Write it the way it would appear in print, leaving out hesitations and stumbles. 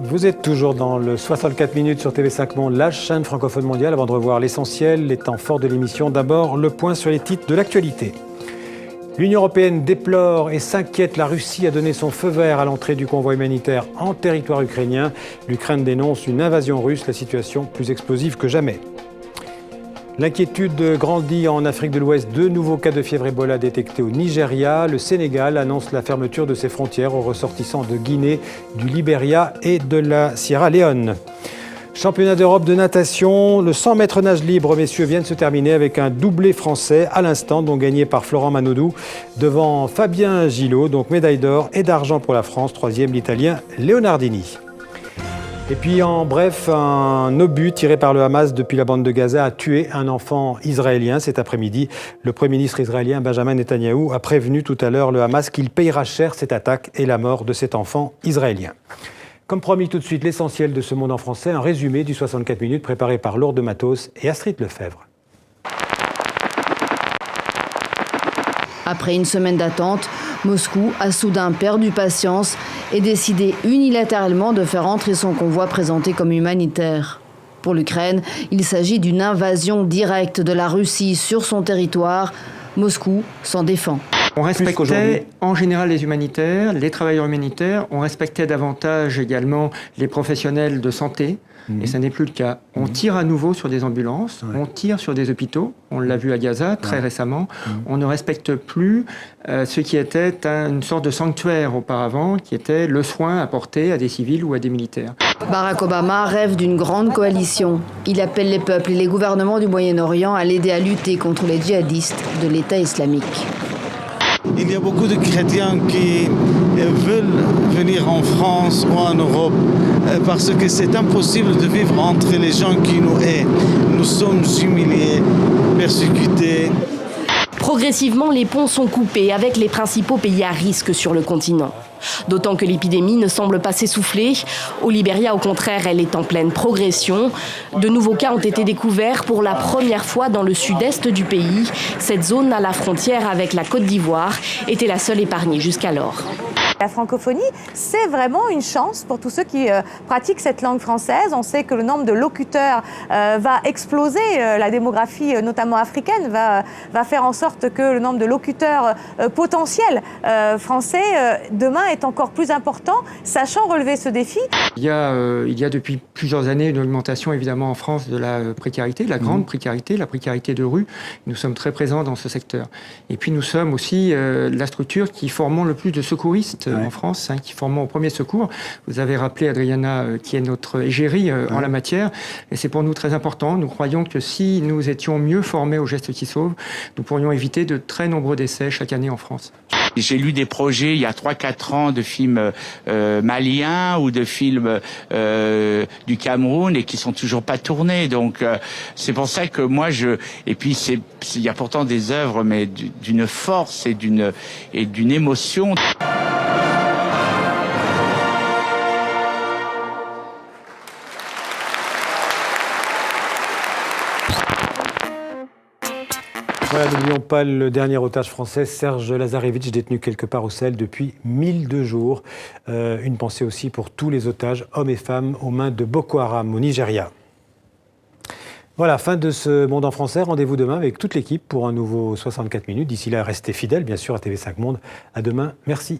Vous êtes toujours dans le 64 minutes sur TV5 Monde, la chaîne francophone mondiale. Avant de revoir l'essentiel, les temps forts de l'émission, d'abord le point sur les titres de l'actualité. L'Union européenne déplore et s'inquiète. La Russie a donné son feu vert à l'entrée du convoi humanitaire en territoire ukrainien. L'Ukraine dénonce une invasion russe, la situation plus explosive que jamais. L'inquiétude grandit en Afrique de l'Ouest. 2 nouveaux cas de fièvre Ebola détectés au Nigeria. Le Sénégal annonce la fermeture de ses frontières aux ressortissants de Guinée, du Libéria et de la Sierra Leone. Championnat d'Europe de natation, le 100 mètres nage libre, messieurs, vient de se terminer avec un doublé français à l'instant, donc gagné par Florent Manodou, devant Fabien Gillot, donc médaille d'or et d'argent pour la France, 3e l'Italien Leonardini. Et puis en bref, un obus tiré par le Hamas depuis la bande de Gaza a tué un enfant israélien cet après-midi. Le Premier ministre israélien Benjamin Netanyahou a prévenu tout à l'heure le Hamas qu'il payera cher cette attaque et la mort de cet enfant israélien. Comme promis, tout de suite, l'essentiel de ce monde en français, un résumé du 64 minutes préparé par Lourdes Matos et Astrid Lefebvre. Après une semaine d'attente, Moscou a soudain perdu patience et décidé unilatéralement de faire entrer son convoi présenté comme humanitaire. Pour l'Ukraine, il s'agit d'une invasion directe de la Russie sur son territoire. Moscou s'en défend. On respectait en général les humanitaires, les travailleurs humanitaires. On respectait davantage également les professionnels de santé. Et ça n'est plus le cas. On tire à nouveau sur des ambulances, on tire sur des hôpitaux. On l'a vu à Gaza très récemment. On ne respecte plus ce qui était une sorte de sanctuaire auparavant, qui était le soin apporté à des civils ou à des militaires. Barack Obama rêve d'une grande coalition. Il appelle les peuples et les gouvernements du Moyen-Orient à l'aider à lutter contre les djihadistes de l'État islamique. Il y a beaucoup de chrétiens qui veulent venir en France ou en Europe parce que c'est impossible de vivre entre les gens qui nous haïssent. Nous sommes humiliés, persécutés. Progressivement, les ponts sont coupés avec les principaux pays à risque sur le continent. D'autant que l'épidémie ne semble pas s'essouffler. Au Libéria, au contraire, elle est en pleine progression. De nouveaux cas ont été découverts pour la première fois dans le sud-est du pays. Cette zone à la frontière avec la Côte d'Ivoire était la seule épargnée jusqu'alors. La francophonie, c'est vraiment une chance pour tous ceux qui pratiquent cette langue française. On sait que le nombre de locuteurs va exploser. La démographie, notamment africaine, va faire en sorte que le nombre de locuteurs potentiels français demain est encore plus important, sachant relever ce défi. Il y a depuis plusieurs années une augmentation évidemment en France de la précarité, la grande précarité, la précarité de rue. Nous sommes très présents dans ce secteur. Et puis nous sommes aussi la structure qui formons le plus de secouristes en France, qui formons au premier secours. Vous avez rappelé, Adriana, qui est notre égérie en la matière. Et c'est pour nous très important. Nous croyons que si nous étions mieux formés aux gestes qui sauvent, nous pourrions éviter de très nombreux décès chaque année en France. J'ai lu des projets il y a 3-4 ans de films maliens ou de films du Cameroun et qui sont toujours pas tournés. Donc c'est pour ça que moi et puis il y a pourtant des œuvres mais d'une force et d'une émotion. Voilà, n'oublions pas le dernier otage français, Serge Lazarevitch, détenu quelque part au Sahel depuis 1002 jours. Une pensée aussi pour tous les otages, hommes et femmes, aux mains de Boko Haram au Nigeria. Voilà, fin de ce Monde en français. Rendez-vous demain avec toute l'équipe pour un nouveau 64 minutes. D'ici là, restez fidèles, bien sûr, à TV5 Monde. À demain. Merci.